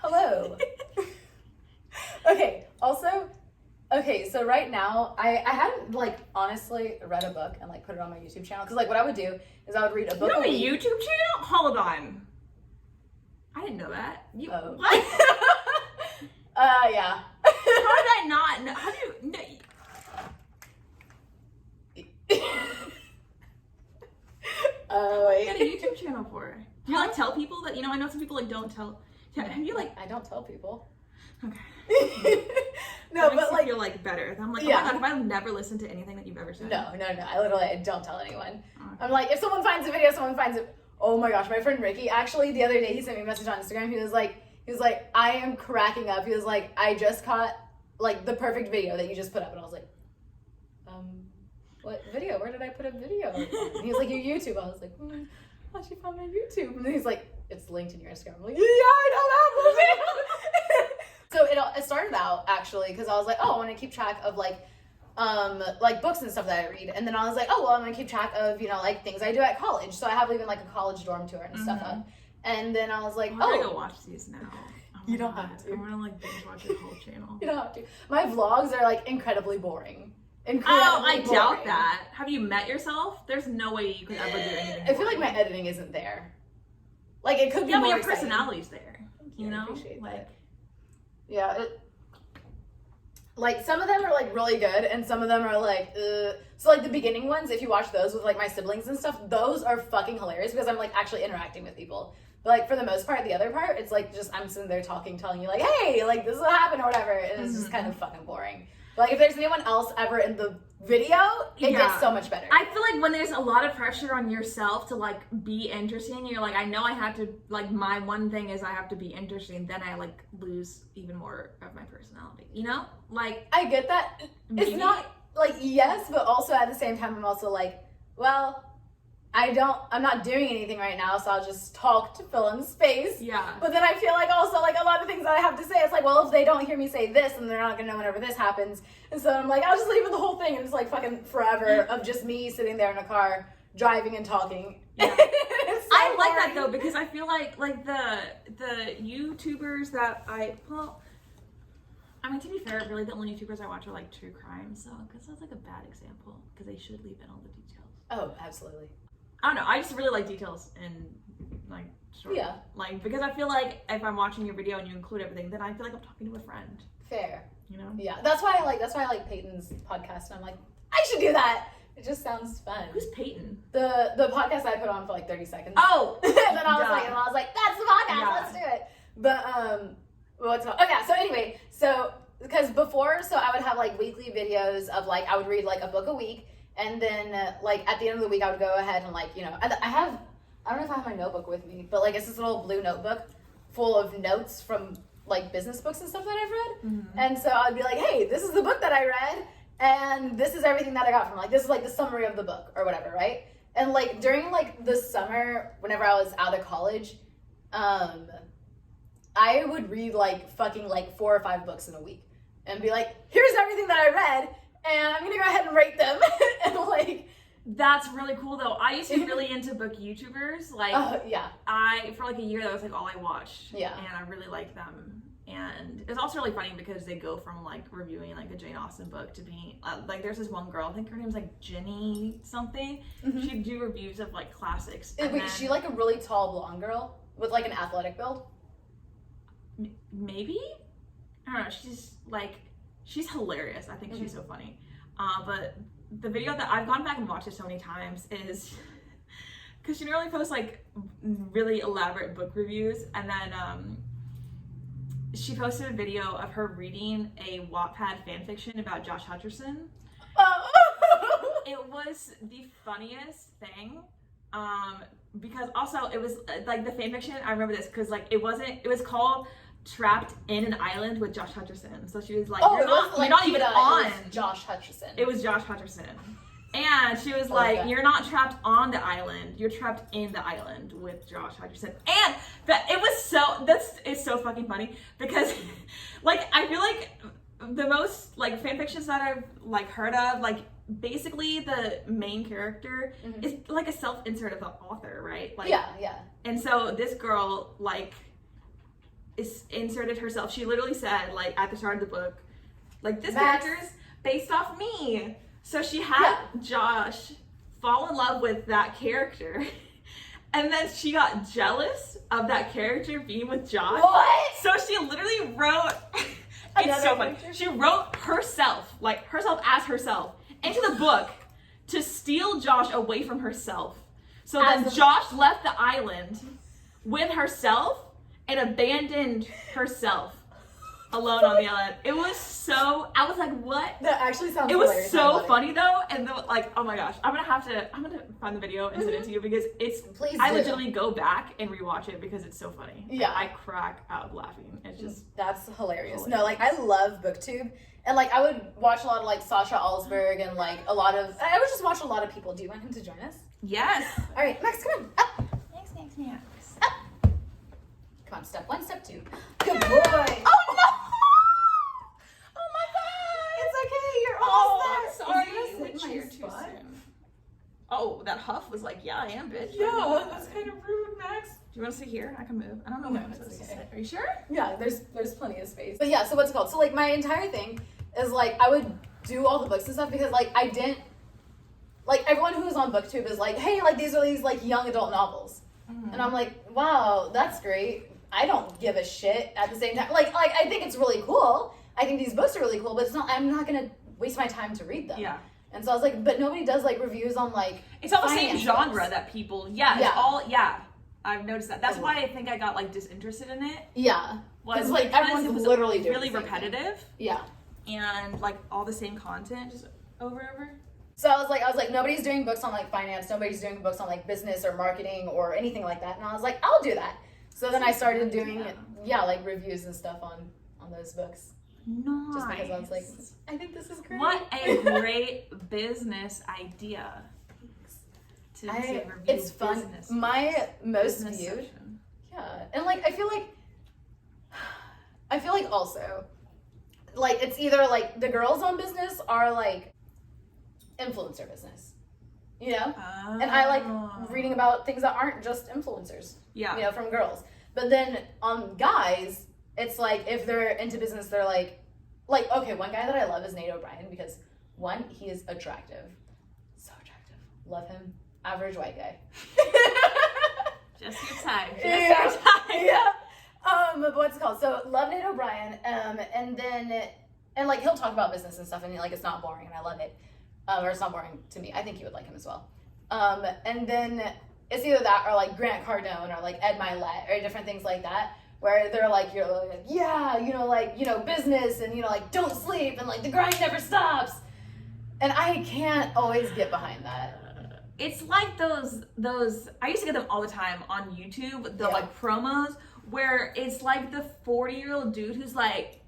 Hello. Okay, so right now, I hadn't, like, honestly read a book and, like, put it on my YouTube channel. Because, like, what I would do is I would read a book. You have a YouTube channel? Hold on. I didn't know that. Oh. What? Yeah. How did I not know? How do you... No, Wait. What do you got a YouTube channel for? Do you, like, tell people that, I know some people, like, don't tell... Have you, like... I don't tell people. Okay. No, but like... I feel, like, better. I'm like, yeah. Oh my God, have I never listened to anything that you've ever said? No. I don't tell anyone. Okay. I'm like, if someone finds a video, someone finds it. Oh my gosh, my friend Ricky, actually, the other day, he sent me a message on Instagram. He was like, I am cracking up. He was like, I just caught, like, the perfect video that you just put up. And I was like, what video? Where did I put a video? And he was like, your YouTube. I was like, how'd you find my YouTube? And he's like, it's linked in your Instagram. I'm like, yeah, I know that. So it started out, actually, because I was like, oh, I want to keep track of, like books and stuff that I read. And then I was like, oh, well, I'm going to keep track of, like, things I do at college. So I have even, like, a college dorm tour and stuff up. And then I was like, I'm gonna go watch these now. You don't have to. I'm gonna, like, binge watch your whole channel. You don't have to. My vlogs are, like, incredibly boring. I doubt that. Have you met yourself? There's no way you could ever do anything. I feel like my editing isn't there. Like, it could be more but your exciting. personality's there. You know? I appreciate like, that. Yeah. Like, some of them are, like, really good, and some of them are, like, So, like, the beginning ones, if you watch those with, like, my siblings and stuff, those are fucking hilarious because I'm, like, actually interacting with people. But, like, for the most part, the other part, it's, like, just I'm sitting there telling you, like, hey, like, this is what happened or whatever, and it's just kind of fucking boring. But, like, if there's anyone else ever in the video, it gets so much better. I feel like when there's a lot of pressure on yourself to, like, be interesting, you're like, I know I have to, like, my one thing is I have to be interesting, then I, like, lose even more of my personality, you know? Like, I get that. Maybe. It's not, like, yes, but also at the same time, I'm also like, well, I'm not doing anything right now, so I'll just talk to fill in space. Yeah. But then I feel like also, like, a lot of things that I have to say, it's like, well, if they don't hear me say this, then they're not gonna know whenever this happens. And so I'm like, I'll just leave it the whole thing, and it's like fucking forever of just me sitting there in a car, driving and talking. Yeah. I like that boring. though, because I feel like the YouTubers that I mean, to be fair, really the only YouTubers I watch are, like, true crime, so I guess that's, like, a bad example, because they should leave in all the details. Oh, absolutely. I don't know, I just really like details and, like, short. Yeah. Like, because I feel like if I'm watching your video and you include everything, then I feel like I'm talking to a friend. Fair. You know? Yeah, that's why I like Peyton's podcast, and I'm like, I should do that. It just sounds fun. Who's Peyton? The podcast I put on for like 30 seconds. Oh! And then I was like, that's the podcast, Yeah. let's do it. But, what's it called? Okay, so anyway, because before, I would have, like, weekly videos of, like, I would read, like, a book a week, and then, like, at the end of the week, I would go ahead and, like, I don't know if I have my notebook with me, but, like, it's this little blue notebook full of notes from, like, business books and stuff that I've read. Mm-hmm. And so I'd be like, hey, this is the book that I read, and this is everything that I got from, like, this is, like, the summary of the book, or whatever, right? And, like, during, like, the summer, whenever I was out of college, I would read, like, fucking, like, 4 or 5 books in a week, and be like, here's everything that I read, and I'm gonna go ahead and rate them, and, like... That's really cool, though. I used to be really into book YouTubers, like, yeah. For, like, a year, that was, like, all I watched. Yeah. And I really liked them. And it's also really funny because they go from, like, reviewing, like, a Jane Austen book to being, like, there's this one girl, I think her name's, like, Jenny something. Mm-hmm. She'd do reviews of, like, classics. Wait, is she, like, a really tall blonde girl with, like, an athletic build? Maybe? I don't know, she's hilarious. I think she's so funny. But the video that I've gone back and watched it so many times is because she normally posts, like, really elaborate book reviews, and then she posted a video of her reading a Wattpad fanfiction about Josh Hutcherson. It was the funniest thing, because also it was, like, the fanfiction, I remember this, because, like, it was called Trapped in an Island with Josh Hutcherson. So she was like, you're not even on. It was Josh Hutcherson. It was Josh Hutcherson. And she was like, you're not trapped on the island, you're trapped in the island with Josh Hutcherson. And it's so fucking funny because, like, I feel like the most, like, fan fictions that I've, like, heard of, like, basically the main character is, like, a self-insert of the author, right? Like, yeah. And so this girl, like, inserted herself. She literally said, like, at the start of the book, like, this Max. character is based off me. So she had Josh fall in love with that character. And then she got jealous of that character being with Josh. What? So she literally wrote, it's so funny. She wrote herself, like herself as herself, into the book to steal Josh away from herself. So then Josh left the island with herself and abandoned herself alone on the island. It was so, I was like, what? That actually sounds It was hilarious. so funny though, and like, oh my gosh, I'm gonna find the video and send it to you because it's, I legitimately go back and rewatch it because it's so funny. Yeah. I crack up laughing. It's just, that's hilarious. No, like, I love BookTube, and like, I would watch a lot of like Sasha Alsberg and like I would just watch a lot of people. Do you want him to join us? yes. All right, Max, come on. Up. Max. Come on, step 1, step 2. Good boy. Oh no! Oh my God! It's okay. You're all set. sorry. Is You this went my here too spot? soon. Oh, that huff was like, yeah, I am, bitch. Yeah, that's kind of rude, Max. Do you want to sit here? I can move. I don't know No, where I'm it's supposed to okay. sit. Are you sure? Yeah, there's plenty of space. But yeah, so what's it called? So like my entire thing is like I would do all the books and stuff because like I didn't like everyone who was on BookTube is like, hey, like these are these like young adult novels. And I'm like, wow, that's great. I don't give a shit at the same time. Like I think it's really cool. I think these books are really cool, but I'm not gonna waste my time to read them. Yeah. And so I was like, but nobody does like reviews on like It's all the same finance genre books. that people, it's Yeah. all, I've noticed that. That's why I think I got like disinterested in it. Yeah. Was like because everyone's it was literally doing really the same thing. repetitive Yeah. and like all the same content just over and over. So I was like, nobody's doing books on like finance, nobody's doing books on like business or marketing or anything like that. And I was like, I'll do that. So then I started doing like reviews and stuff on those books. Nice. Just because I was like, I think this is great. What a great business idea. To review it's fun. business. My most Business viewed. section. Yeah. And like I feel like also like it's either like the girls on business are like influencer business. You know? And I like reading about things that aren't just influencers. Yeah. You know, from girls. But then on guys, it's like if they're into business, they're like okay, one guy that I love is Nate O'Brien because one, he is attractive. So attractive. Love him. Average white guy. Just your time. Just Yeah. your time. Yeah. But what's it called? So love Nate O'Brien. And then like he'll talk about business and stuff and like it's not boring and I love it. Or it's not boring to me. I think you would like him as well. And then it's either that or like Grant Cardone or like Ed Milet or different things like that where they're like, you're like, yeah, business and, like, don't sleep and like the grind never stops. And I can't always get behind that. It's like those I used to get them all the time on YouTube, the like promos where it's like the 40-year-old dude who's like,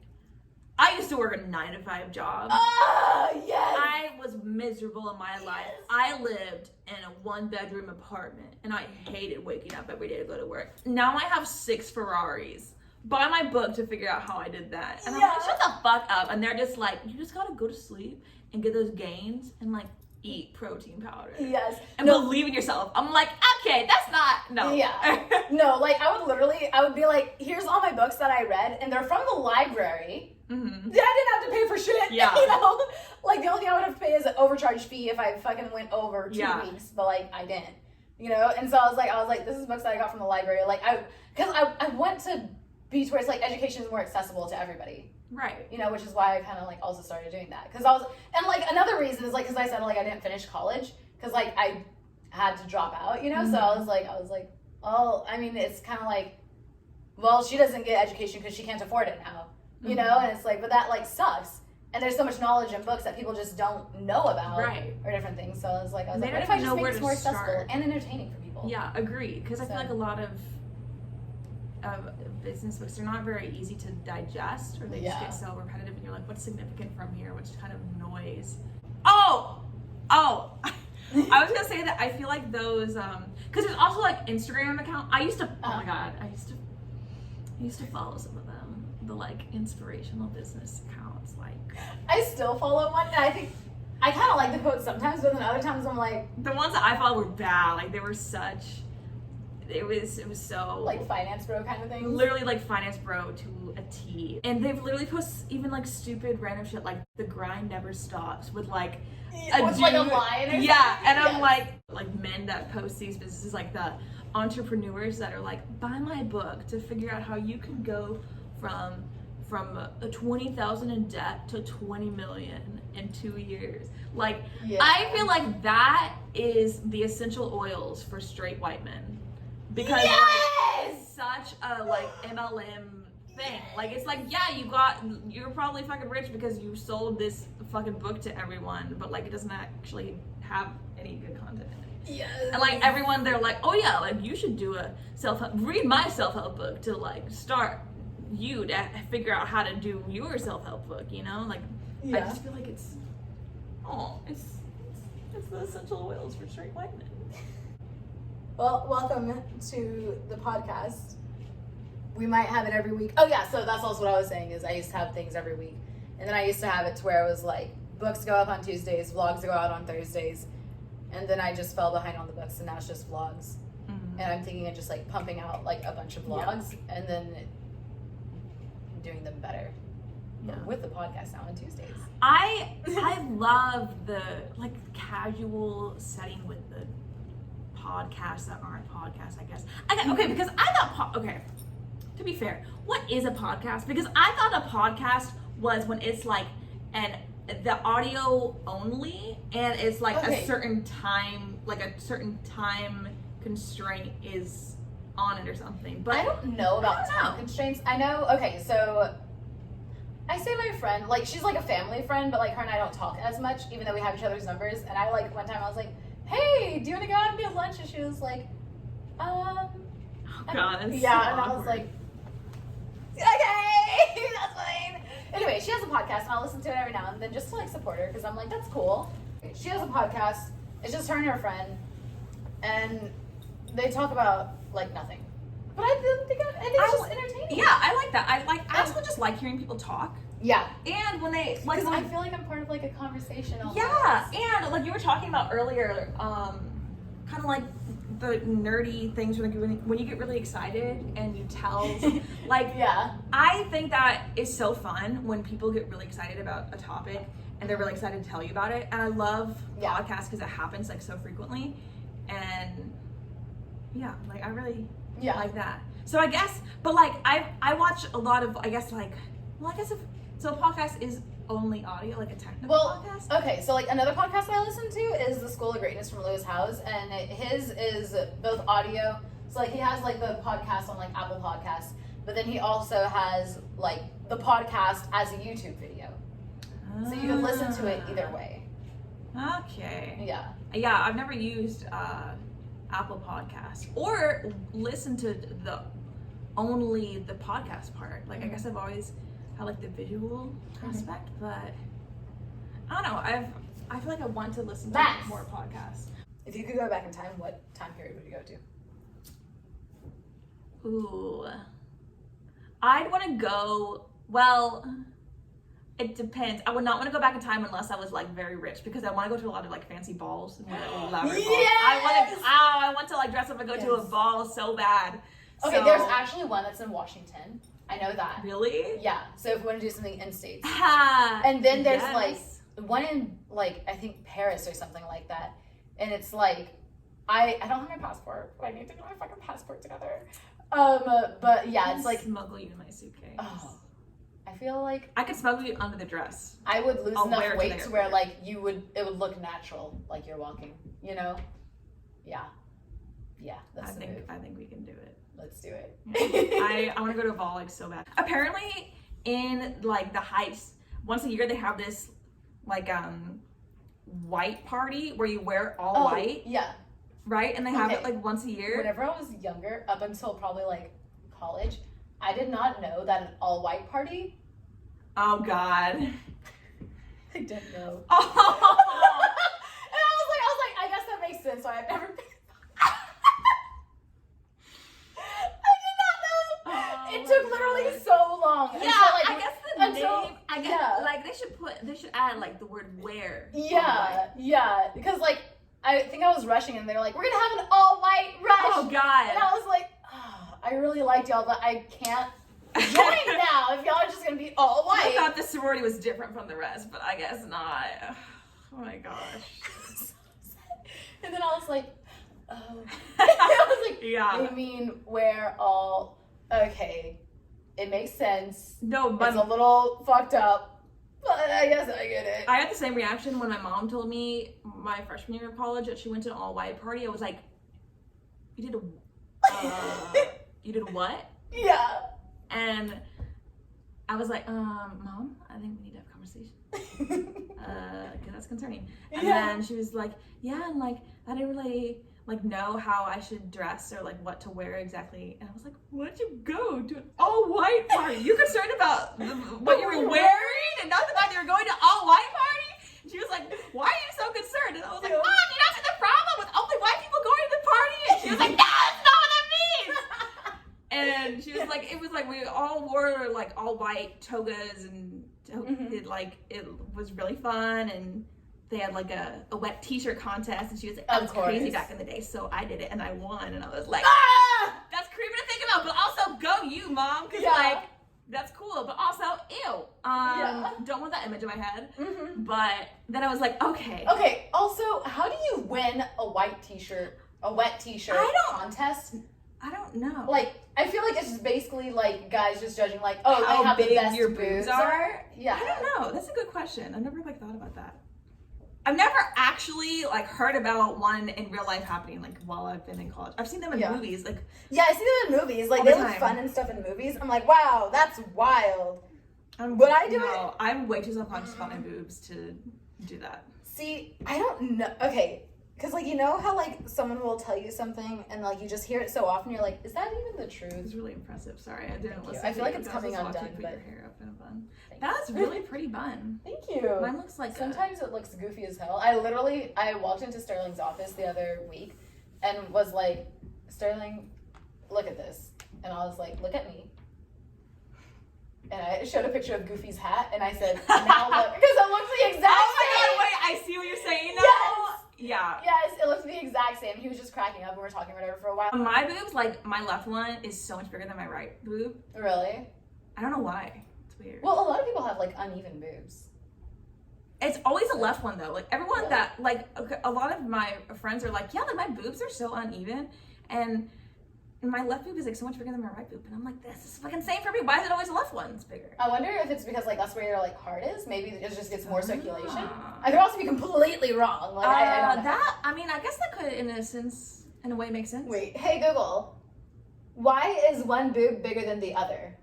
I used to work a 9-to-5 job. Oh, yes. I was miserable in my life. I lived in a 1-bedroom apartment and I hated waking up every day to go to work. Now I have 6 Ferraris. Buy my book to figure out how I did that. And I'm like, shut the fuck up. And they're just like, you just gotta go to sleep and get those gains and like eat protein powder. Yes. And believe in yourself. I'm like, okay, that's not, no. Yeah. No, like I would be like, here's all my books that I read and they're from the library. Mm-hmm. I didn't have to pay for shit. Yeah. Like the only thing I would have to pay is an overcharge fee if I fucking went over 2 weeks, but like I didn't, And so I was like, this is books that I got from the library. Like because I want to be towards like education is more accessible to everybody. Right. Which is why I kind of like also started doing that. Cause and like another reason is like, cause I said like I didn't finish college cause like I had to drop out, Mm-hmm. So I was like, well, I mean, it's kind of like, well, she doesn't get education cause she can't afford it now. Mm-hmm. And it's like, but that like sucks. And there's so much knowledge in books that people just don't know about, right? Or different things. So I was like, what don't if I just know make where this to more accessible start. and entertaining for people? Yeah, agree. Because I feel like a lot of business books are not very easy to digest, or they just get so repetitive, and you're like, what's significant from here? What's kind of noise? Oh, I was gonna say that I feel like those, because there's also like Instagram account. I used to, oh my god, I used to follow some of them, the like inspirational business accounts. Like, I still follow one, and I think I kind of like the quotes sometimes, but then other times I'm like, the ones that I followed were bad. Like they were such. it was so like finance bro kind of thing. Literally like finance bro to a T. And they've literally posted even like stupid random shit like the grind never stops with like a dude, like a lion or and yes. I'm like men that post these businesses, like the entrepreneurs that are like, buy my book to figure out how you can go from a 20,000 in debt to 20 million in 2 years. Like, yeah. I feel like that is the essential oils for straight white men, because yes! like, it's such a like MLM thing. Like, it's like, yeah, you're probably fucking rich because you sold this fucking book to everyone, but like it doesn't actually have any good content in it. Yes. And like everyone, they're like, oh yeah, like you should do a read my self-help book to like start you to figure out how to do your self-help book, you know? Like, yeah. I just feel like it's the essential oils for straight white men. Well, welcome to the podcast. We might have it every week. Oh yeah, so that's also what I was saying, is I used to have things every week. And then I used to have it to where it was like, books go up on Tuesdays, vlogs go out on Thursdays. And then I just fell behind on the books, and now it's just vlogs. Mm-hmm. And I'm thinking of just like pumping out like a bunch of vlogs, and then doing them better. Yeah. With the podcast now on Tuesdays. I love the like casual setting with the podcasts that aren't podcasts, I guess. Okay, because I thought to be fair, what is a podcast? Because I thought a podcast was when it's like the audio only, and it's like a certain time constraint is on it or something. But I don't know about time constraints. I know, okay, so I say my friend, like she's like a family friend, but like her and I don't talk as much, even though we have each other's numbers. And I like one time I was like, hey, do you want to go out and get lunch? And she was like, oh God, that's yeah, so and I was awkward. like, okay, that's fine. Anyway, she has a podcast, and I'll listen to it every now and then just to like support her, because I'm like, that's cool. She has a podcast. It's just her and her friend, and they talk about like nothing. But I think it's just entertaining. Yeah, I like that. I also just like hearing people talk. Yeah. And when they like, I feel like I'm part of like a conversation. Yeah, and like you were talking about earlier, kind of like the nerdy things when you get really excited and you tell, like, yeah. I think that is so fun when people get really excited about a topic and they're really excited to tell you about it. And I love podcasts because it happens like so frequently, and yeah, like I really like that. So I guess, but like I watch a lot of, I guess a podcast is only audio, like a technical podcast? Okay, so like another podcast I listen to is The School of Greatness from Lewis Howes, and his is both audio. So like he has like the podcast on like Apple Podcasts, but then he also has like the podcast as a YouTube video. So you can listen to it either way. Okay. Yeah. Yeah, I've never used Apple Podcasts or listened to only the podcast part. Like I guess I've always had like the visual aspect, but I don't know. I feel like I want to listen to more podcasts. If you could go back in time, what time period would you go to? Ooh, I'd want to go. Well, it depends. I would not want to go back in time unless I was like very rich, because I want to go to a lot of like fancy balls and elaborate balls. I want to like dress up and go to a ball so bad. Okay, there's actually one that's in Washington. I know that. Really? Yeah. So if we want to do something in states, and then there's like one in like I think Paris or something like that, and it's like I don't have my passport. I need to get my fucking passport together. But yeah, it's like smuggle you in my suitcase. Oh, I feel like I could smuggle you under the dress. I would lose enough weight to where like it would look natural, like you're walking. You know? Yeah. Yeah. That's the move. I think we can do it. Let's do it. I want to go to a ball like so bad. Apparently, in like the Heights, once a year they have this like white party where you wear all white. Yeah. Right, and they have it like once a year. Whenever I was younger, up until probably like college, I did not know that an all white party. Oh God. I didn't know. Oh. And I was like, I guess that makes sense. So I've never. It took literally so long. Yeah, I guess the name. I guess like they should add like the word "wear." Yeah, because like I think I was rushing and they were like, we're gonna have an all-white rush. Oh God. And I was like, oh, I really liked y'all, but I can't join now if y'all are just gonna be all white. I thought the sorority was different from the rest, but I guess not. Oh my gosh. And then I was like, oh. I was like, yeah. you mean we're all, okay, it makes sense. No, but it's a little fucked up, but I guess I get it. I had the same reaction when my mom told me my freshman year of college that she went to an all-white party. I was like, you did a what? Yeah. And I was like, Mom, I think we need to have a conversation. Because that's concerning. And then she was like, yeah, and like, I didn't really like know how I should dress or like what to wear exactly. And I was like, why did you go to an all-white party? You're concerned about what you were wearing and not the fact that you were going to an all-white party? And she was like, why are you so concerned? And I was like, Mom, do you not see the problem with only white people going to the party? And she was like, no, that's not what that means. And she was like, it was like we all wore like all white togas and it was really fun, and they had like a wet t-shirt contest, and she was like, that was crazy back in the day, so I did it and I won, and I was like, that's creepy to think about, but also go you, Mom, because like that's cool, but also ew, don't want that image in my head. But then I was like, okay, also, how do you win a wet t-shirt contest? I don't know. Like, I feel like it's just basically like guys just judging like, oh, how they have big the best your boobs are. Yeah. I don't know. That's a good question. I've never like thought about that. I've never actually like heard about one in real life happening like while I've been in college. I've seen them in movies. Like I see them in movies. Like they look fun and stuff in movies. I'm like, wow, that's wild. Would I do it? I'm way too self-conscious about my boobs to do that. See, I don't know. Okay. Because, like, you know how, like, someone will tell you something and, like, you just hear it so often, you're like, is that even the truth? It's really impressive. Sorry, I didn't listen. I feel like it's coming undone, put but... your hair up in a bun. That's really pretty bun. Thank you. Mine looks like sometimes it looks goofy as hell. I walked into Sterling's office the other week and was like, Sterling, look at this. And I was like, look at me. And I showed a picture of Goofy's hat, and I said, now look. Because it looks the exact same. Oh, my God, wait, I see what you're saying now. Yes. Yeah. Yes, it looked the exact same. He was just cracking up and we were talking whatever for a while. My boobs, like my left one is so much bigger than my right boob. Really? I don't know why. It's weird. Well, a lot of people have like uneven boobs. It's always the left one though. Like everyone that like a lot of my friends are like, yeah, like my boobs are so uneven, and my left boob is like so much bigger than my right boob, and I'm like, this is fucking same for me. Why is it always the left one's bigger? I wonder if it's because like that's where your like heart is. Maybe it just gets more circulation. I could also be completely wrong. Like I don't know. I mean, I guess that could, in a way, make sense. Wait, hey Google, why is one boob bigger than the other?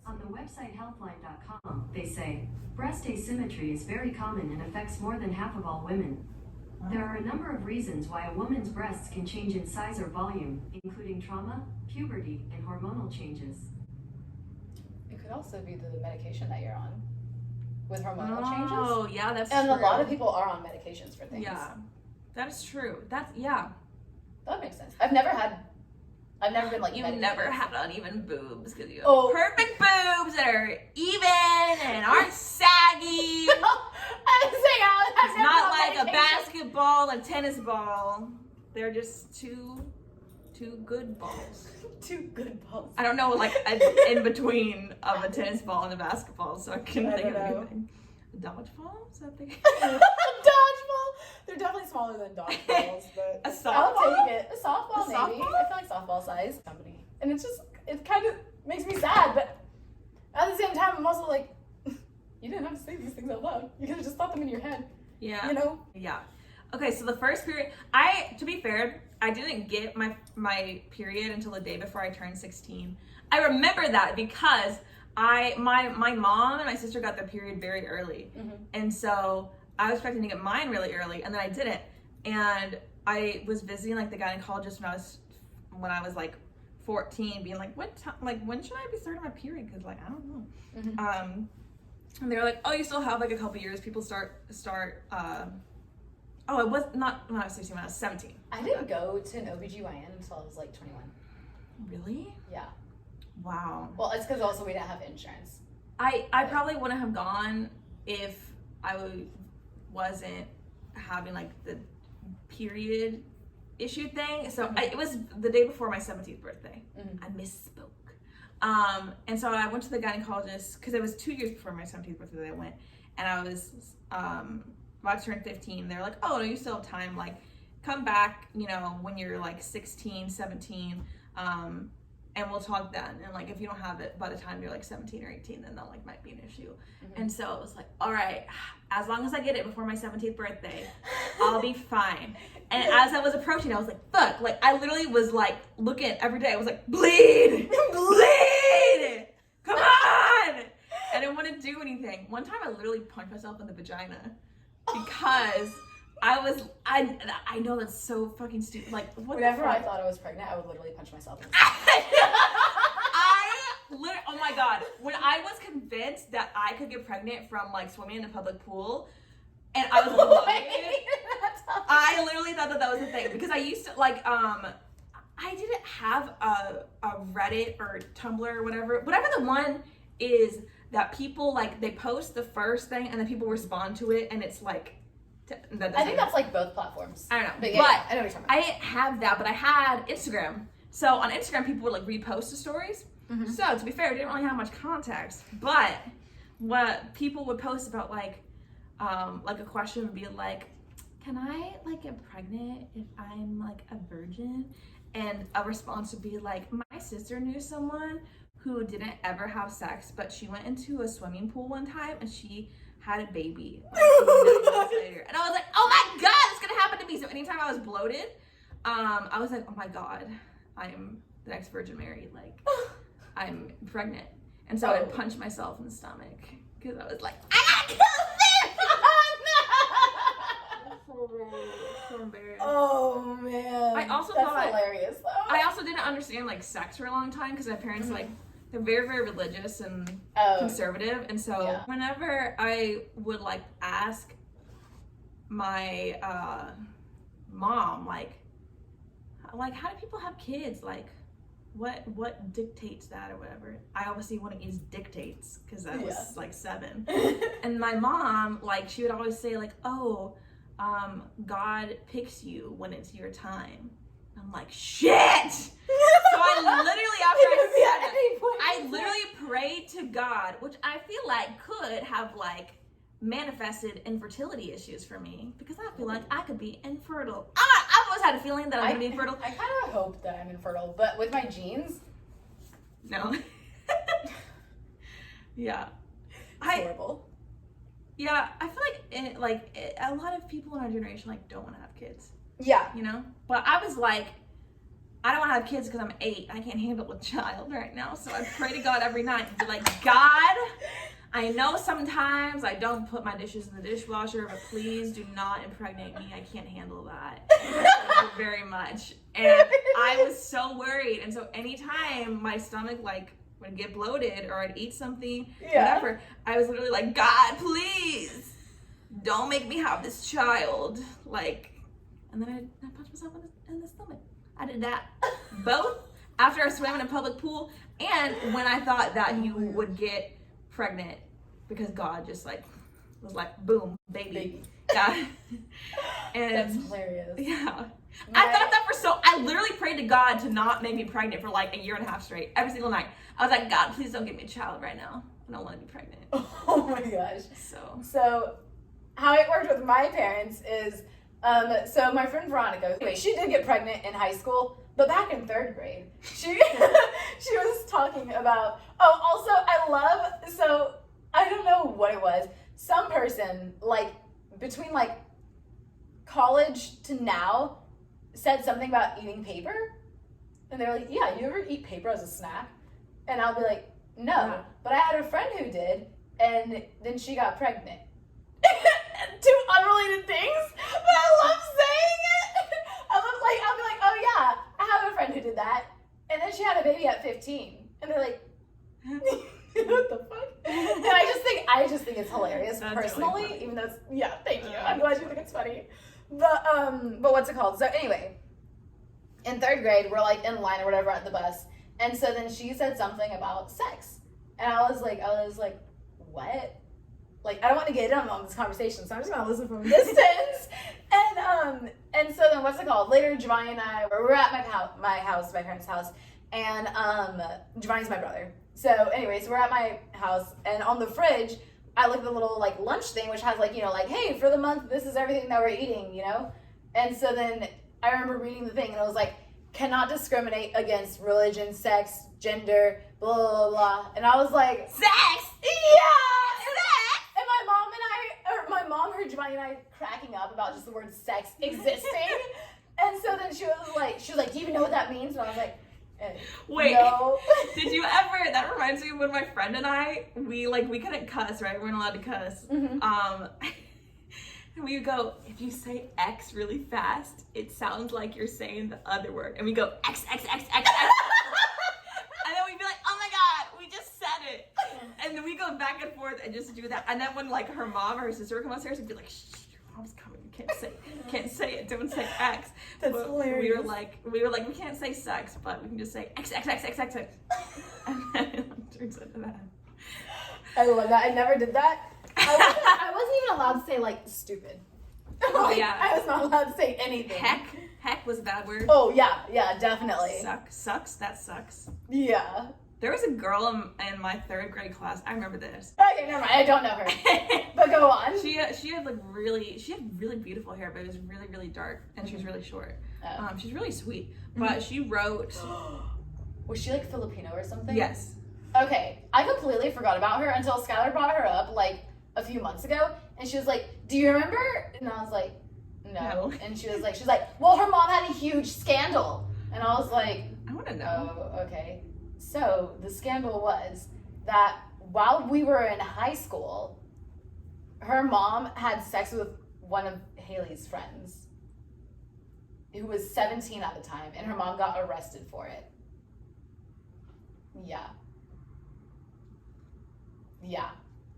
On the website healthline.com, they say breast asymmetry is very common and affects more than half of all women. There are a number of reasons why a woman's breasts can change in size or volume, including trauma, puberty, and hormonal changes. It could also be the medication that you're on with hormonal changes. Oh, yeah, that's and true. A lot of people are on medications for things. Yeah, that is true. That makes sense. I've never been like You've medicated. never had uneven boobs because you have perfect boobs that are even and aren't saggy. It's not like a basketball and tennis ball. They're just two good balls. Two good balls. I don't know like an in between of a tennis ball and a basketball, so I couldn't think of anything. A dodgeball? Is that the Dodgeball? They're definitely smaller than dodgeballs, but a softball? I'll take it. A softball, maybe. Softball? I feel like softball size company. And it kind of makes me sad, but at the same time, I'm also like, you didn't have to say these things out loud. You could have just thought them in your head. Yeah. You know? Yeah. Okay, so the first period, to be fair, I didn't get my period until the day before I turned 16. I remember that because my mom and my sister got their period very early. Mm-hmm. And so I was expecting to get mine really early, and then I didn't. And I was visiting like the gynecologist when I was like 14, being like, when should I be starting my period? Because like I don't know. Mm-hmm. And they were like, oh, you still have like a couple years. People start. Oh, it was not when I was 16. When I was 17. I didn't go to an OBGYN until I was like 21. Really? Yeah. Wow. Well, it's because also we didn't have insurance. I probably wouldn't have gone if I wasn't having like the period issue thing. So it was the day before my 17th birthday. I misspoke. And so I went to the gynecologist because it was 2 years before my 17th birthday that I went, and I was about to turn 15. They're like, oh no, you still have time, like come back, you know, when you're like 16, 17, and we'll talk then. And like if you don't have it by the time you're like 17 or 18, then that like might be an issue. And so it was like, all right, as long as I get it before my 17th birthday, I'll be fine. And as I was approaching, I was like, fuck, like I literally was like looking every day. I was like, bleed, bleed, come on. And I didn't want to do anything. One time I literally punched myself in the vagina because I know that's so fucking stupid. Like, whenever I thought I was pregnant, I would literally punch myself in the oh my god, when I was convinced that I could get pregnant from like swimming in a public pool, and I was I literally thought that was a thing, because I used to like I didn't have a Reddit or Tumblr or whatever the one is that people like they post the first thing and then people respond to it, and it's like I think that's like both platforms. I don't know, but I know what you're talking about. I didn't have that, but I had Instagram. So on Instagram, people would like repost the stories. So to be fair, I didn't really have much context, but what people would post about like a question would be like, can I like get pregnant if I'm like a virgin? And a response would be like, my sister knew someone who didn't ever have sex, but she went into a swimming pool one time and she had a baby like 9 months later. And I was like, oh my god, it's gonna happen to me. So anytime I was bloated, I was like, oh my god, I'm the next Virgin Mary, like I'm pregnant. And so I'd punch myself in the stomach because I was like, I gotta kill this. So embarrassed. Oh man, I also that's thought hilarious though. I also didn't understand like sex for a long time because my parents like they're very, very religious and conservative, and so whenever I would like ask my mom like how do people have kids, like what dictates that or whatever, I obviously wouldn't use dictates because I was like 7. And my mom, like she would always say like, oh, God picks you when it's your time. I'm like, shit. So I literally I literally prayed to God, which I feel like could have like manifested infertility issues for me, because I feel like I could be infertile. I've always had a feeling that I'm gonna be infertile. I kind of hope that I'm infertile, but with my genes, no. Yeah. It's horrible. Yeah, I feel like a lot of people in our generation like don't want to have kids. Yeah. You know? But I was like, I don't want to have kids because I'm 8. I can't handle a child right now. So I pray to God every night and be like, God, I know sometimes I don't put my dishes in the dishwasher, but please do not impregnate me. I can't handle that. Thank you very much. And I was so worried. And so anytime my stomach like would get bloated or I'd eat something, whatever, I was literally like, God, please don't make me have this child. Like, and then I punched myself in the stomach. I did that both after I swam in a public pool and when I thought that you would get pregnant, because God just like was like, boom, baby. Yeah. And that's hilarious. Yeah. I thought that I literally prayed to God to not make me pregnant for like a year and a half straight, every single night. I was like, God, please don't give me a child right now. I don't want to be pregnant. Oh my gosh. So how it worked with my parents is, so my friend Veronica, she did get pregnant in high school, but back in 3rd grade, she was talking about, also so I don't know what it was. Some person like between like college to now said something about eating paper, and they're like, yeah, you ever eat paper as a snack? And I'll be like, no, but I had a friend who did, and then she got pregnant. 2 unrelated things, but I love saying it. I'll be like, oh yeah, I have a friend who did that, and then she had a baby at 15, and they're like, what the fuck? And I just think it's hilarious. That's personally, really even though it's, thank you. I'm glad you think it's funny. But what's it called? So anyway, in 3rd grade, we're like in line or whatever at the bus, and so then she said something about sex, and I was like, what? Like, I don't want to get in on this conversation, so I'm just gonna listen from a distance. And And so then what's it called? Later, Giovanni and I were at my parents' house, and Giovanni's my brother. So anyways, we're at my house, and on the fridge, I look at the little like lunch thing, which has like, you know, like, hey, for the month, this is everything that we're eating, you know? And so then I remember reading the thing, and it was like, cannot discriminate against religion, sex, gender, blah, blah, blah. And I was like, Sex! Yeah! And my mom heard Giovanni and I cracking up about just the word sex existing. And so then she was like, do you even know what that means? And I was like, Wait, no. Did you ever, that reminds me of when my friend and I, we couldn't cuss, right? We weren't allowed to cuss. Mm-hmm. And we would go, if you say X really fast, it sounds like you're saying the other word. And we go, X, X, X, X, X. And then we'd be like, oh my God, we just said it. And then we go back and forth and just do that. And then when like her mom or her sister would come upstairs, we'd be like, shh, your mom's coming. You can't say it. Don't say X. That's but hilarious. We were like, we can't say sex, but we can just say X, X, X, X, X, X. And then it turns into that. I love that. I never did that. I wasn't even allowed to say like stupid. Oh yeah. I was not allowed to say anything. Heck was a bad word. Oh yeah, definitely. Sucks. That sucks. Yeah. There was a girl in my 3rd grade class. I remember this. Okay, never mind. I don't know her. But go on. She had really beautiful hair, but it was really, really dark, and she was really short. Oh. She's really sweet, but she wrote. Was she like Filipino or something? Yes. Okay, I completely forgot about her until Skylar brought her up like a few months ago, and she was like, "Do you remember?" And I was like, "No." And she was like, "Well, her mom had a huge scandal," and I was like, I want to know. "Oh, okay." So the scandal was that while we were in high school, her mom had sex with one of Haley's friends, who was 17 at the time, and her mom got arrested for it. Yeah.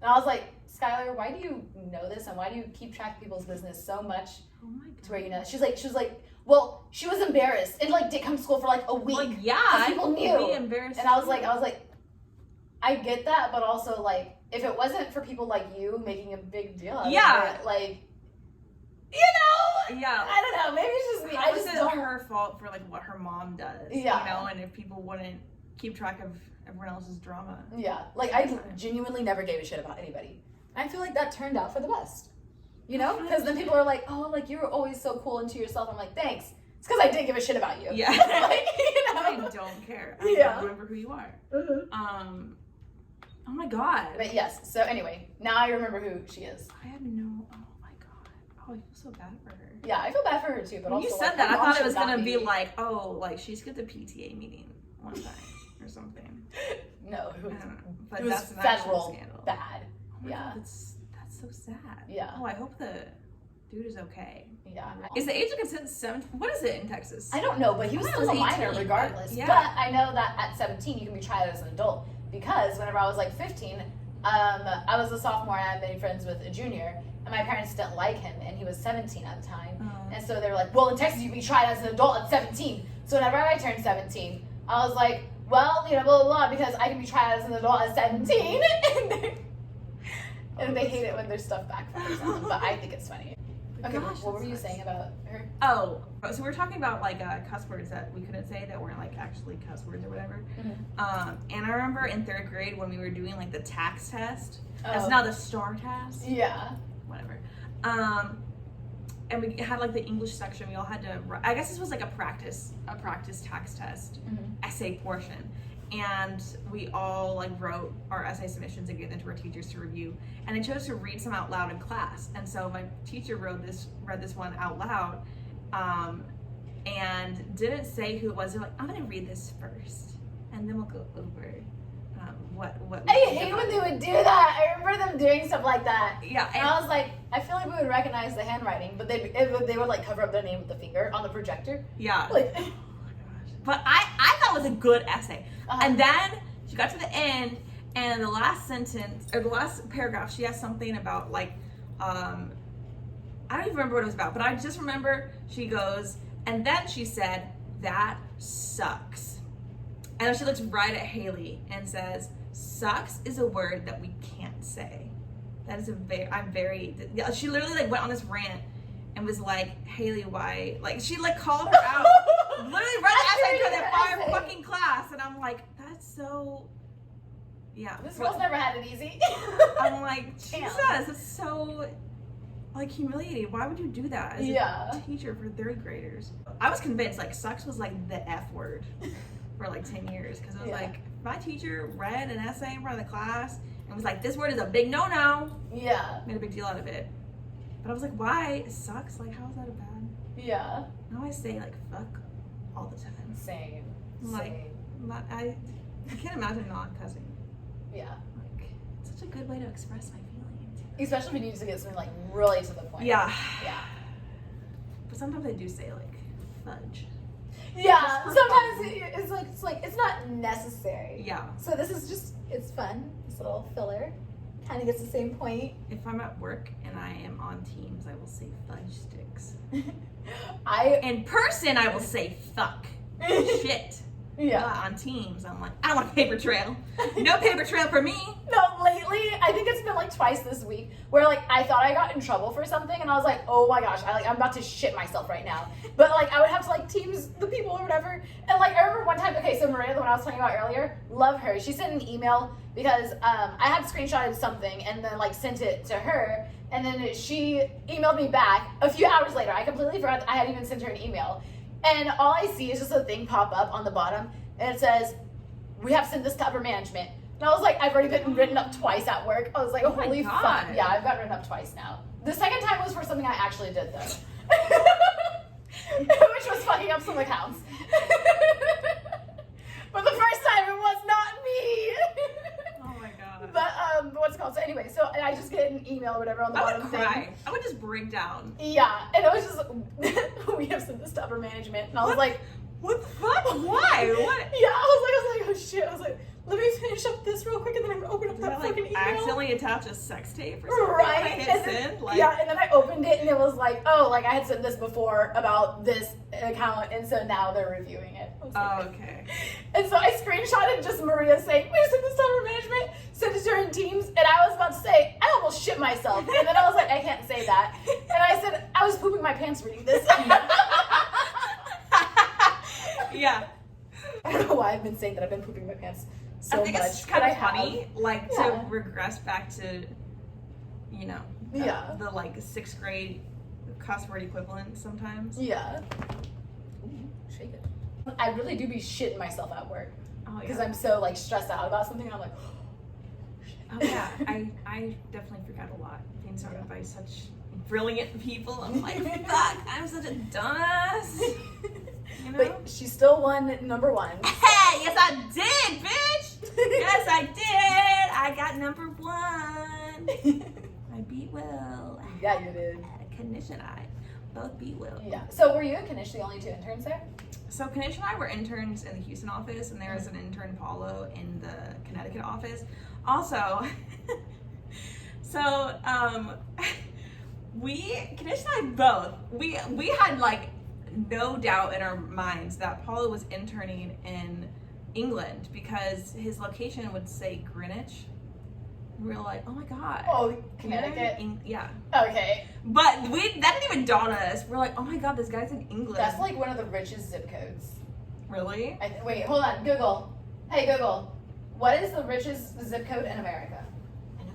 And I was like, Skylar, why do you know this, and why do you keep track of people's business so much Oh my God. to where you know? She was like, well, she was embarrassed and like didn't come to school for like a week. Like, yeah, people I'd knew. be embarrassed. And I was like, I get that, but also like, if it wasn't for people like you making a big deal out of it, like, you know, yeah, I don't know, maybe it's just me. How I is just it don't. her fault for like what her mom does? Yeah. You know, and if people wouldn't keep track of everyone else's drama. Yeah, like I genuinely never gave a shit about anybody. I feel like that turned out for the best. You know, because then people are like, oh, like you were always so cool into yourself. I'm like, thanks. It's because I didn't give a shit about you. Yeah. Like, you know. I don't care. I don't remember who you are. Mm-hmm. Oh my God. But yes. So anyway, now I remember who she is. I have no. Oh my God. Oh, I feel so bad for her. Yeah, I feel bad for her too. But When also, you said like, that, her I mom thought it should was not gonna be like, oh, like she skipped a PTA meeting one time or something. No, But it was that's an actual federal scandal. bad. Oh my Yeah. God, that's so sad. Yeah. Oh, I hope the dude is okay. Yeah. Is the age of consent 7? What is it in Texas? I don't know, but he was I still thought a it was minor 18, regardless. yeah. But I know that at 17 you can be tried as an adult, because whenever I was like 15, I was a sophomore and I had many friends with a junior, and my parents didn't like him, and he was 17 at the time. Oh. And so they were like, well, in Texas you can be tried as an adult at 17. So whenever I turned 17, I was like, well, you know, blah, blah, blah, because I can be tried as an adult at 17. And they hate it when there's stuff backfires on them, but I think it's funny. Okay, Gosh, what were you that's saying about her? Oh, so we're talking about like cuss words that we couldn't say that weren't like actually cuss words or whatever. Mm-hmm. And I remember in 3rd grade when we were doing like the tax test. That's Oh. now the STAR test. Yeah. Whatever. And we had like the English section. We all had to. I guess this was like a practice tax test essay portion. And we all like wrote our essay submissions and gave them to our teachers to review. And I chose to read some out loud in class. And so my teacher read this one out loud, and didn't say who it was. They're like, I'm gonna read this first, and then we'll go over what. I hate when they would do that. I remember them doing stuff like that. Yeah. And I was like, I feel like we would recognize the handwriting, but they would like cover up their name with the finger on the projector. Yeah. Like, but I thought it was a good essay. Uh-huh. And then she got to the end, and the last sentence, or the last paragraph, she asked something about like, I don't even remember what it was about, but I just remember she goes, and then she said, that sucks. And then she looks right at Haley and says, sucks is a word that we can't say. That is she literally like went on this rant, and was like, Haley White, like she like called her out, literally read the essay to their entire fucking class, and I'm like, that's so, yeah. This girl's never had it easy. I'm like, Jesus, it's so like humiliating. Why would you do that as a teacher for third graders? I was convinced like sucks was like the F word for like 10 years because it was like if my teacher read an essay in front of the class and was like, this word is a big no-no. Yeah. Made a big deal out of it. But I was like, why? It sucks. Like, how is that a bad? Yeah. Now I say like fuck all the time. Same. Like, I can't imagine not cussing. Yeah. Like, it's such a good way to express my feelings. Especially when you need to get something like really to the point. Yeah. Yeah. But sometimes I do say like fudge. Yeah. Sometimes it's like it's not necessary. Yeah. So this is just it's fun. This little filler kind of gets the same point. If I'm at work and I am on Teams, I will say fudge sticks. In person, I will say fuck. Shit. Yeah. On Teams, I'm like, I don't want a paper trail. No paper trail for me. No, lately, I think it's been like twice this week where like I thought I got in trouble for something and I was like, oh my gosh, I'm about to shit myself right now. But like I would have to like Teams the people or whatever. And like I remember one time, okay, so Maria, the one I was talking about earlier, love her. She sent an email because I had screenshotted something and then like sent it to her. And then she emailed me back a few hours later. I completely forgot I had even sent her an email. And all I see is just a thing pop up on the bottom, and it says, we have sent this to upper management. And I was like, I've already been written up twice at work. I was like, holy fuck. Yeah, I've gotten written up twice now. The second time was for something I actually did, though. Which was fucking up some accounts. But the first time, it was not me. Oh my god. But what's it called? So anyway, so I just get an email or whatever on the bottom thing. I would just break down. Yeah, and it was just, we have sent this to upper management. And I was like, what the fuck? Why? What? Yeah, I was like, oh shit. I was like, let me finish up this real quick and then I'm gonna open up that fucking email. Accidentally attach a sex tape or something. Right. I hit send. Like, yeah, and then I opened it and it was like, oh, like I had sent this before about this account and so now they're reviewing it. Oh, okay. And so I screenshotted just Maria saying, we sent this to upper management, sent it to her in Teams, and I was about to say, I almost shit myself. And then I was like, I can't say that. And I said, I was pooping my pants reading this. Yeah. I don't know why I've been saying that I've been pooping my pants so much. I think it's kind of funny, like to regress back to, you know, the like 6th grade cuss word equivalent sometimes. Yeah. Ooh, shake it. I really do be shitting myself at work because I'm so like stressed out about something. I'm like, oh, shit. Oh yeah, I definitely forget a lot. Being surrounded by such brilliant people, I'm like, fuck, I'm such a dumbass. You know? But she still won number 1. Hey, yes I did, bitch. Yes I did. I got number 1. I beat Will. Yeah, you did. Kanish and I both beat Will. Yeah. So were you and Kanish the only 2 interns there? So Kanish and I were interns in the Houston office, and there was an intern, Paulo, in the Connecticut office. Also, so Kanish and I both, we had like no doubt in our minds that Paulo was interning in England because his location would say Greenwich. We were like, oh my god. Oh, Connecticut? Yeah. Okay. But that didn't even dawn on us. We're like, oh my god, this guy's in England. That's like one of the richest zip codes. Really? Wait, hold on. Google. Hey, Google. What is the richest zip code in America? I know.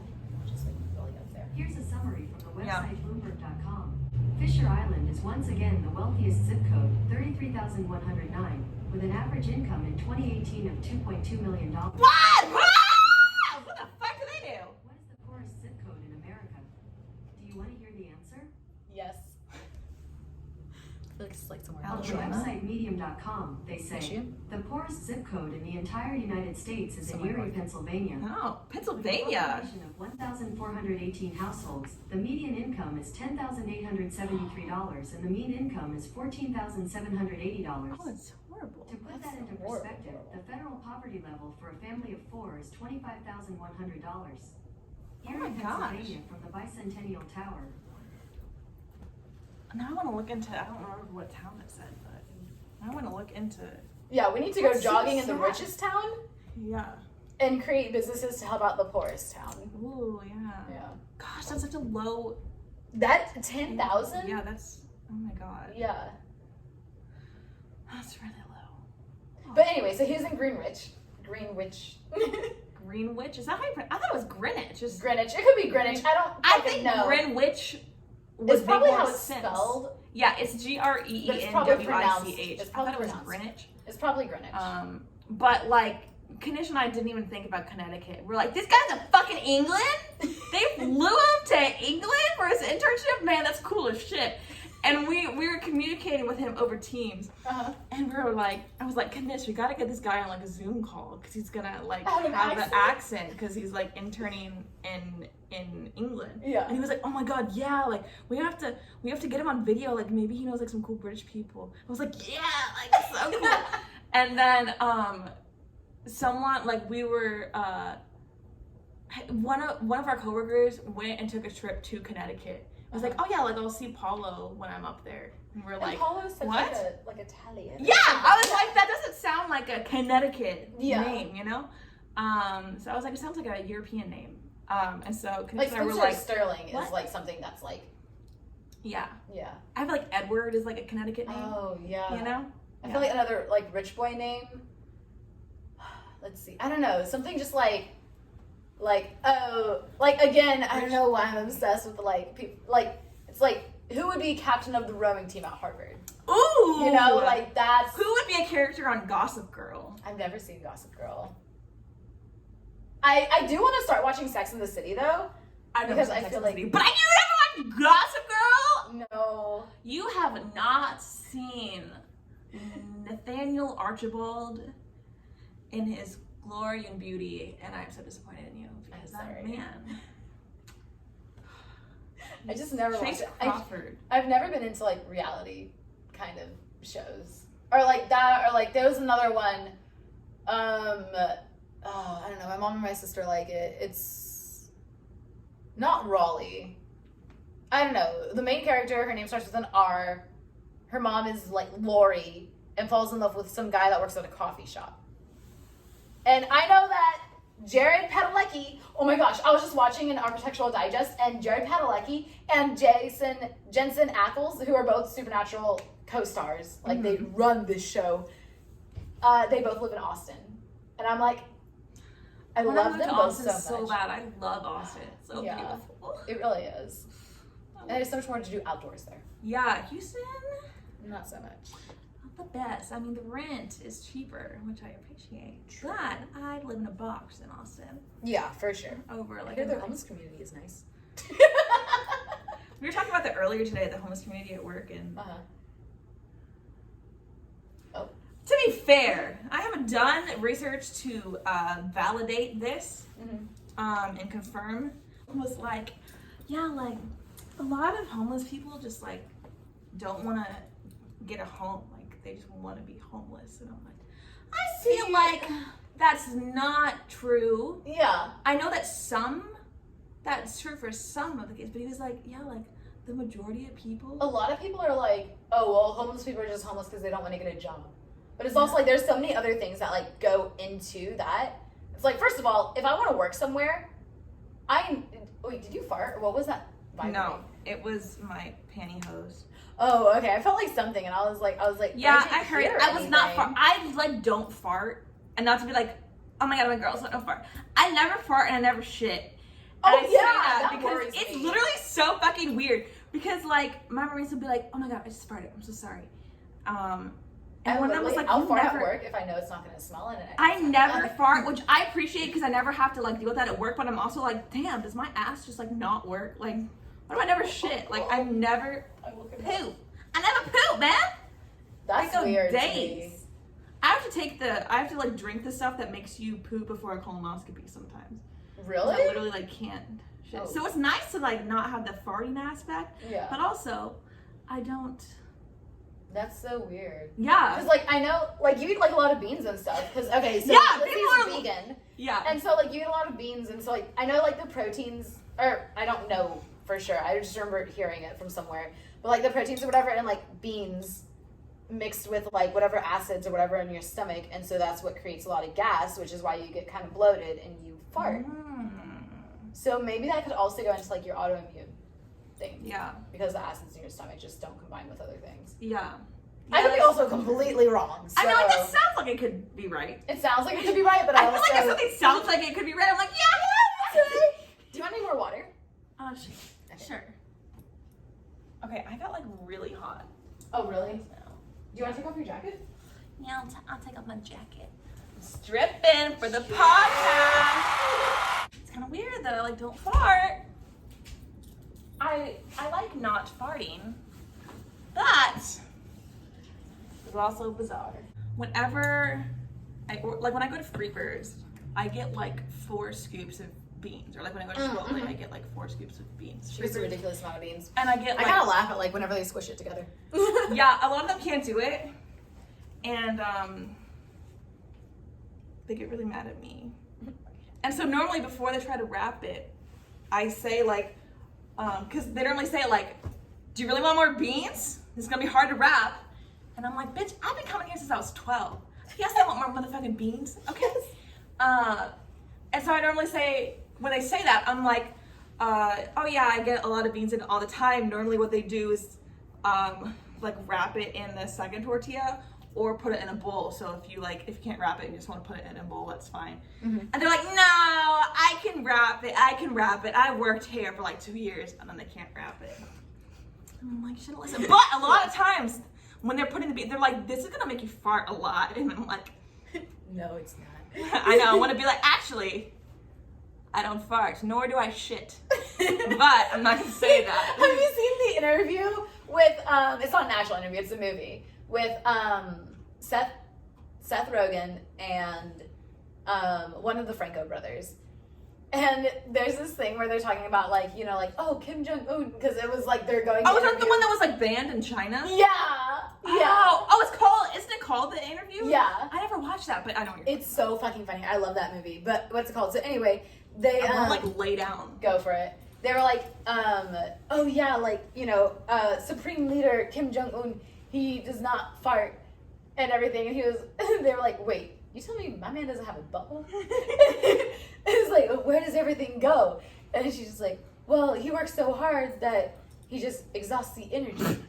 Just like really up there. Here's a summary from the website Bloomberg.com. Fisher Island is once again the wealthiest zip code, 33,109, with an average income in 2018 of $2.2 million. What? What the fuck do they do? What is the poorest zip code in America? Do you want to hear the answer? Yes. I feel like it's like somewhere On the website Medium.com, they say the poorest zip code in the entire United States is in Erie, Pennsylvania. Oh, With a Pennsylvania. population of 1,418 households, the median income is $10,873, and the mean income is $14,780. Oh, it's horrible. To put that into perspective, the federal poverty level for a family of 4 is $25,100. Here in Pennsylvania, from the Bicentennial Tower. Now I want to look into, I don't remember what town it said, but I want to look into. Yeah, we need to go That's so jogging in the sad. richest town Yeah. and create businesses to help out the poorest town. Ooh, yeah. Yeah. Gosh, that's such a low. That 10,000? Yeah, that's Oh my god. Yeah. That's really low. But anyway, so he was in Greenwich. Greenwich. Is that how you pronounce it? I thought it was Greenwich. Just Greenwich. It could be Greenwich. I think know. Greenwich would it's probably make more how it's sense. spelled. Yeah, it's Greenwich. It's probably I pronounced. thought it was Greenwich. It's probably Greenwich. But like, Kanish and I didn't even think about Connecticut. We're like, this guy's in fucking England? They flew him to England for his internship? Man, that's cool as shit. And we were communicating with him over Teams. And we were like, I was like, Kanish, we gotta get this guy on like a Zoom call because he's gonna like have an accent because he's like interning in England. Yeah. And he was like, oh my god, yeah, like we have to get him on video, like maybe he knows like some cool British people. I was like, yeah, like so cool. And then someone like we were one of our coworkers went and took a trip to Connecticut. I was like, oh yeah, like I'll see Paulo when I'm up there. And we're like, Paulo's such what? like Italian. Yeah, I was like, that doesn't sound like a Connecticut name, you know? So I was like, it sounds like a European name. And so like we're like Sterling is like something that's like yeah. I feel like Edward is like a Connecticut name. Oh yeah. You know? I feel like another like rich boy name. Let's see. I don't know. Something just like again, I don't know why I'm obsessed with like people like it's like who would be captain of the rowing team at Harvard? Ooh. You know, like that's who would be a character on Gossip Girl? I've never seen Gossip Girl. I do want to start watching Sex and the City though. Because I feel like but you never watched Gossip Girl? No. You have not seen Nathaniel Archibald in his glory and beauty, and I'm so disappointed in you because that man. I just never watched it. Crawford. I've never been into like reality kind of shows or like that or like there was another one. I don't know. My mom and my sister like it. It's not Raleigh. I don't know. The main character, her name starts with an R. Her mom is like Lori and falls in love with some guy that works at a coffee shop. And I know that Jared Padalecki, oh my gosh, I was just watching an Architectural Digest and Jared Padalecki and Jensen Ackles, who are both Supernatural co-stars, like they run this show, they both live in Austin. And I'm like, I love them both so much. Bad. I love Austin. It's so beautiful. It really is. And there's so much more to do outdoors there. Yeah, Houston? Not so much. Not the best. I mean, the rent is cheaper, which I appreciate. But I'd live in a box in Austin. Yeah, for sure. Over like I hear the homeless community is nice. We were talking about that earlier today, the homeless community at work, and to be fair, I haven't done research to validate this and confirm. It was like, yeah, like a lot of homeless people just like don't want to get a home. Like they just want to be homeless. And I'm like, I feel like that's not true. Yeah. I know that's true for some of the kids, but he was like, yeah, like the majority of people. A lot of people are like, oh, well, homeless people are just homeless because they don't want to get a job. But it's also like there's so many other things that like go into that. It's like, first of all, if I want to work somewhere, wait, did you fart? What was that? No, it was my pantyhose. Oh, okay. I felt like something, and I was like, yeah, I heard it. I was not fart. I like don't fart, and not to be like, oh my god, my girls don't fart. I never fart and I never shit. And that because it's literally so fucking weird. Because like my roommates would be like, oh my god, I just farted. I'm so sorry. And one of them was like, I'll fart at work if I know it's not gonna smell in it. I never fart, which I appreciate because I never have to like deal with that at work. But I'm also like, damn, does my ass just like not work? Like, what if I never shit? Like, I never poop. I never poop, man. That's weird. Days. I have to like drink the stuff that makes you poop before a colonoscopy sometimes. Really? I literally like can't shit. Oh. So it's nice to like not have the farting aspect. Yeah. But also, I don't. That's so weird. Yeah. Because, like, I know, like, you eat, like, a lot of beans and stuff. Because, okay, so people are vegan. Yeah. And so, like, you eat a lot of beans. And so, like, I know, like, the proteins, or I don't know for sure. I just remember hearing it from somewhere. But, like, the proteins or whatever in, like, beans mixed with, like, whatever acids or whatever in your stomach. And so that's what creates a lot of gas, which is why you get kind of bloated and you fart. So maybe that could also go into, like, your autoimmune. thing. Yeah. Because the acids in your stomach just don't combine with other things. Yeah. I could be also completely wrong. So. I mean, like, that sounds like it could be right. It sounds like it could be right, but I feel also... like if something sounds like it could be right, I'm like, yeah. Do you want any more water? Sure. Okay, I got like really hot. Oh, really? Do you want to take off your jacket? Yeah, I'll take off my jacket. I'm stripping for the podcast. It's kind of weird that I like don't fart. I like not farting, but it's also bizarre. Whenever when I go to Freepers, I get like 4 scoops of beans, or like when I go to Chipotle, I get like 4 scoops of beans. It's a ridiculous amount of beans. And I get like, I kind of laugh at like whenever they squish it together. Yeah, a lot of them can't do it, and they get really mad at me. And so normally before they try to wrap it, I say like, because they normally say like, do you really want more beans? It's gonna be hard to wrap. And I'm like, bitch, I've been coming here since I was 12. Yes, I want more motherfucking beans, okay? And so I normally say, when they say that, I'm like, oh yeah, I get a lot of beans in all the time. Normally what they do is like wrap it in the second tortilla or put it in a bowl. So if you can't wrap it and you just want to put it in a bowl, that's fine. And they're like, no, I can wrap it. I worked here for like 2 years, and then they can't wrap it. And I'm like, shouldn't listen. But a lot of times when they're putting the beans, they're like, this is gonna make you fart a lot. And I'm like, no, it's not. I know, I want to be like, actually, I don't fart, nor do I shit. But I'm not gonna say that. Have you seen the interview with, it's not an actual interview, it's a movie, with Seth Rogen and one of the Franco brothers. And there's this thing where they're talking about like, you know, like, oh, Kim Jong-un, because it was like they're going to was that the one that was like banned in China? Yeah. Isn't it called The Interview? Yeah. I never watched that, but I know what you're It's so fucking funny. I love that movie. But what's it called? So anyway, they I wanna like lay down. Go for it. They were like, oh yeah, like, you know, Supreme Leader Kim Jong-un, he does not fart and everything. And they were like, wait, you tell me my man doesn't have a butthole? It's like, where does everything go? And she's just like, well, he works so hard that he just exhausts the energy.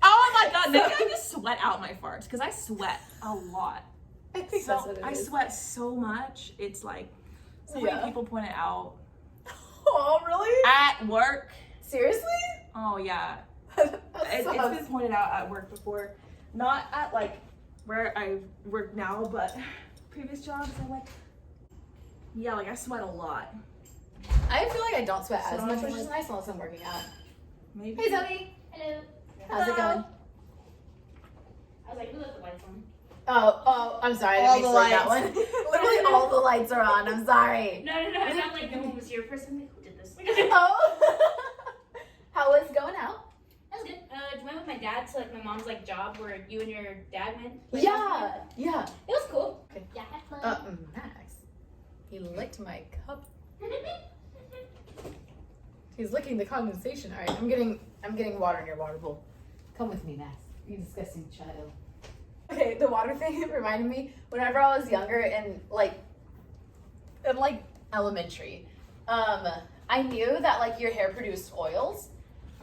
Oh my god, maybe I just sweat out my farts, because I sweat a lot. I think that's what it is. I sweat so much, it's like, so many people point it out. Oh, really? At work. Seriously? Oh yeah. It's been pointed out at work before. Not at like where I work now, but previous jobs, I'm like, yeah, like I sweat a lot. I feel like I don't sweat as much, which is nice unless I'm working out. Maybe. Hey Zoe. Hello. How's it going? I was like, who left the lights on? Oh, I'm sorry. I didn't mean to say that one. Literally all the lights are on. I'm sorry. No. I thought like no one was here first. I'm like, who did this? Oh. How was going out? That was good. I went with my dad to like my mom's like job where you and your dad went. Like, Yeah. It was cool. Okay. Yeah, I had fun. Max. He licked my cup. He's licking the condensation. All right, I'm getting water in your water bowl. Come with me, Max. You disgusting child. Okay, the water thing reminded me whenever I was younger and like elementary, I knew that like your hair produced oils,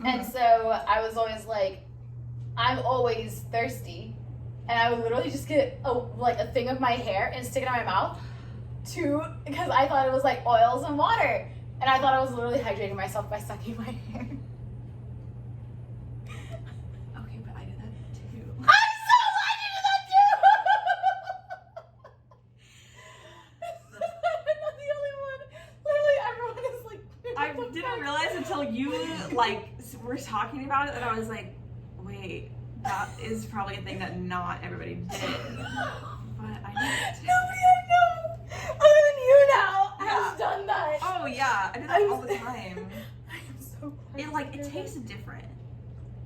and so I was always like, I'm always thirsty, and I would literally just get a thing of my hair and stick it in my mouth, because I thought it was like oils and water, and I thought I was literally hydrating myself by sucking my hair. Okay, but I did that too. I'm so glad you did that too! I'm not the only one. Literally, everyone is like... I didn't realize until you like were talking about it that I was like, wait, that is probably a thing that not everybody did. But I did it. Nobody I know, other than you now, has done that. Oh yeah, I did that all the time. I am so glad. It like, it tasted different.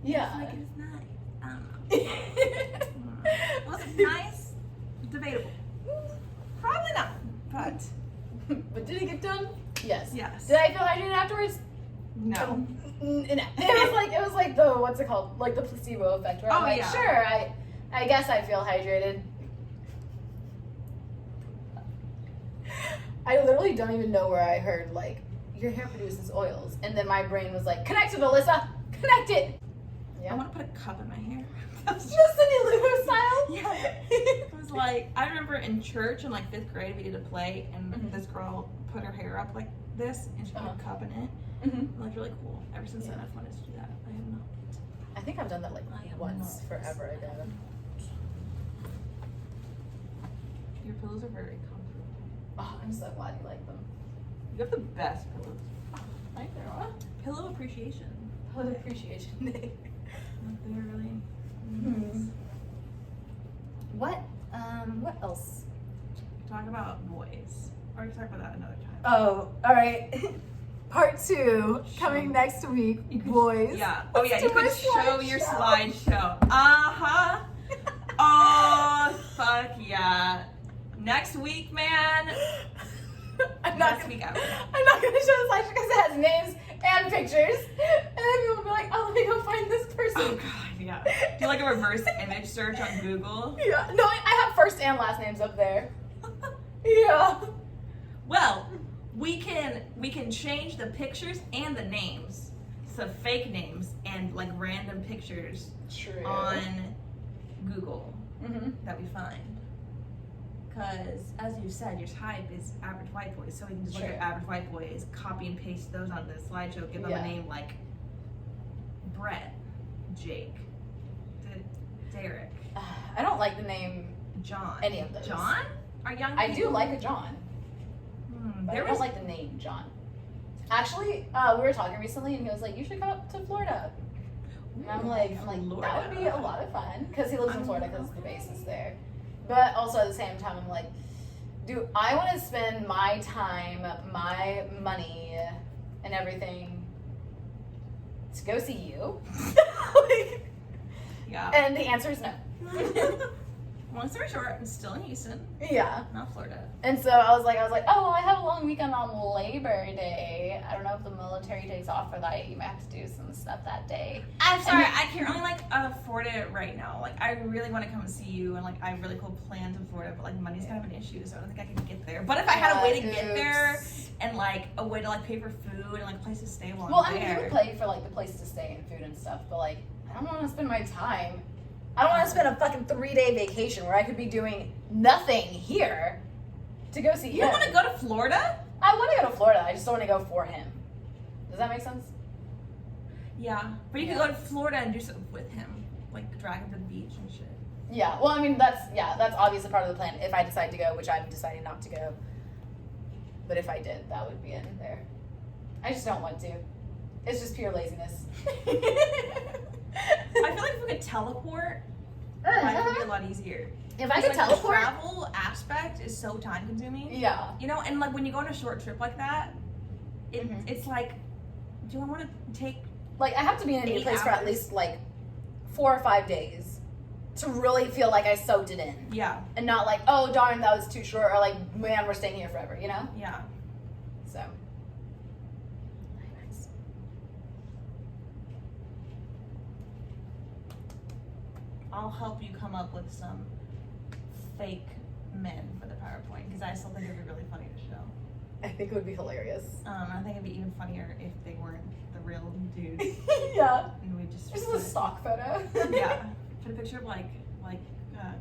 Yeah. Like, it's nice. I don't know. Was it nice? Debatable. Probably not, but But did it get done? Yes. yes. Did I feel hydrated afterwards? No. It was like the, what's it called? Like the placebo effect, where I'm like, yeah. sure, I guess I feel hydrated. I literally don't even know where I heard like your hair produces oils. And then my brain was like, connect it, Alyssa, connect it. I Yeah. want to put a cup in my hair. Just Cindy Lou Who style. Yeah. It was like, I remember in church in like 5th grade, we did a play, and this girl put her hair up like this, and she put a cup in it. Mm-hmm. Like really cool. Ever since then, I've wanted to do that. I have not. I think I've done that like I have once, not. forever ago. Your pillows are very comfortable. Oh, I'm so glad you like them. You have the best pillows. Right there, what? Pillow appreciation. Pillow appreciation day. They're really Hmm. What else? talk about boys. Or we can talk about that another time. Oh, all right. Part 2 coming next week. Boys. Yeah. Oh yeah, Let's you do my could show your slideshow. slideshow. Uh-huh. Oh fuck yeah. Next week, man. I'm not Next gonna, week ever. I'm not gonna show the slideshow because it has names and pictures, and then people will be like, "Oh, let me go find this person." Oh god, yeah. Do like a reverse image search on Google. Yeah. No, I have first and last names up there. Yeah. Well, we can change the pictures and the names to fake names and like random pictures True. on Google Mm-hmm. that we find. Because, as you said, your type is average white boys, so we can just look True. at average white boys, copy and paste those onto the slideshow, give them Yeah. a name like Brett, Jake, Derek, I don't like the name. John. Any of those. John? Are young I do people- like a John, but I There don't was like the name John. Actually, we were talking recently, and he was like, "You should come up to Florida." And I'm like, that would be a lot of fun because he lives in Florida because the base is there. But also at the same time, I'm like, do I want to spend my time, my money, and everything to go see you? Like, Yeah. and the answer is no. Long story short, I'm still in Houston, Yeah. not Florida. And so I was like, oh, well, I have a long weekend on Labor Day. I don't know if the military takes off for that. You might have to do some stuff that day. I'm sorry, And- I can't really like afford it right now. Like, I really want to come and see you, and like I have really cool plans in Florida, but like money's kind of an issue, so I don't think I can get there. But if I had a way to get there Oops. and like a way to like pay for food and like a place to stay while Well, I'm I mean, you there. would play for like the place to stay and food and stuff, but like, I don't want to spend my time. I don't want to spend a fucking 3-day vacation where I could be doing nothing here to go see You him. don't want to go to Florida? I want to go to Florida. I just don't want to go for him. Does that make sense? Yeah, but you could go to Florida and do something with him, like drag him to the beach and shit. Yeah. Well, I mean, that's obviously part of the plan. If I decide to go, which I'm deciding not to go, but if I did, that would be in there. I just don't want to. It's just pure laziness. I feel like if we could teleport, life would be a lot easier. If I It's could like teleport, the travel aspect is so time consuming. yeah. You know, and like when you go on a short trip like that, Mhm. it's like, do I want to take? Like, I have to be in a new 8 place for at hours. least like 4 or 5 days to really feel like I soaked it in, Yeah, and not like, oh darn, that was too short, or like, man, we're staying here forever, you know? yeah. So. I'll help you come up with some fake men for the PowerPoint because I still think it'd be really funny to show. I think it would be hilarious. I think it'd be even funnier if they weren't the real dudes Yeah. and we just This is a stock photo. yeah, put a picture of like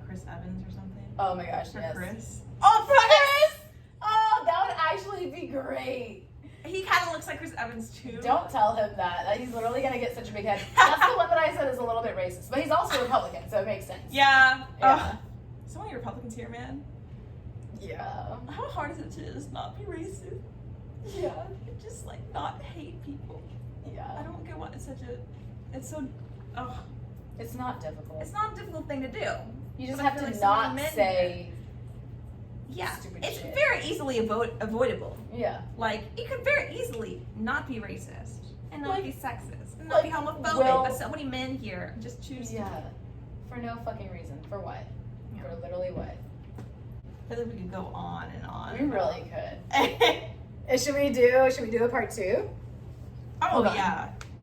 Chris Evans or something. Oh my gosh, For yes. Chris. Oh, for Chris! Oh, that would actually be great. He kind of looks like Chris Evans too. Don't tell him that. He's literally gonna get such a big head. That's the one that I said is a little bit racist, but he's also Republican, so it makes sense. Yeah. Yeah. So many Republicans here, man. Yeah. How hard is it to just not be racist? Yeah. Just like not hate people. I Yeah. don't get why it's such a. It's so. Oh, It's not difficult. it's not a difficult thing to do. You just But I have feel to like so many not men say. Yeah, Stupid it's shit. very easily avoidable. Yeah. Like you could very easily not be racist and not Like- be sexist and not be like, homophobic. well- but so many men here just choose. Yeah. For no fucking reason. For what? Yeah. For literally what? I feel like we could go on and on. We really could. Should we do a part 2? Oh Hold on. yeah.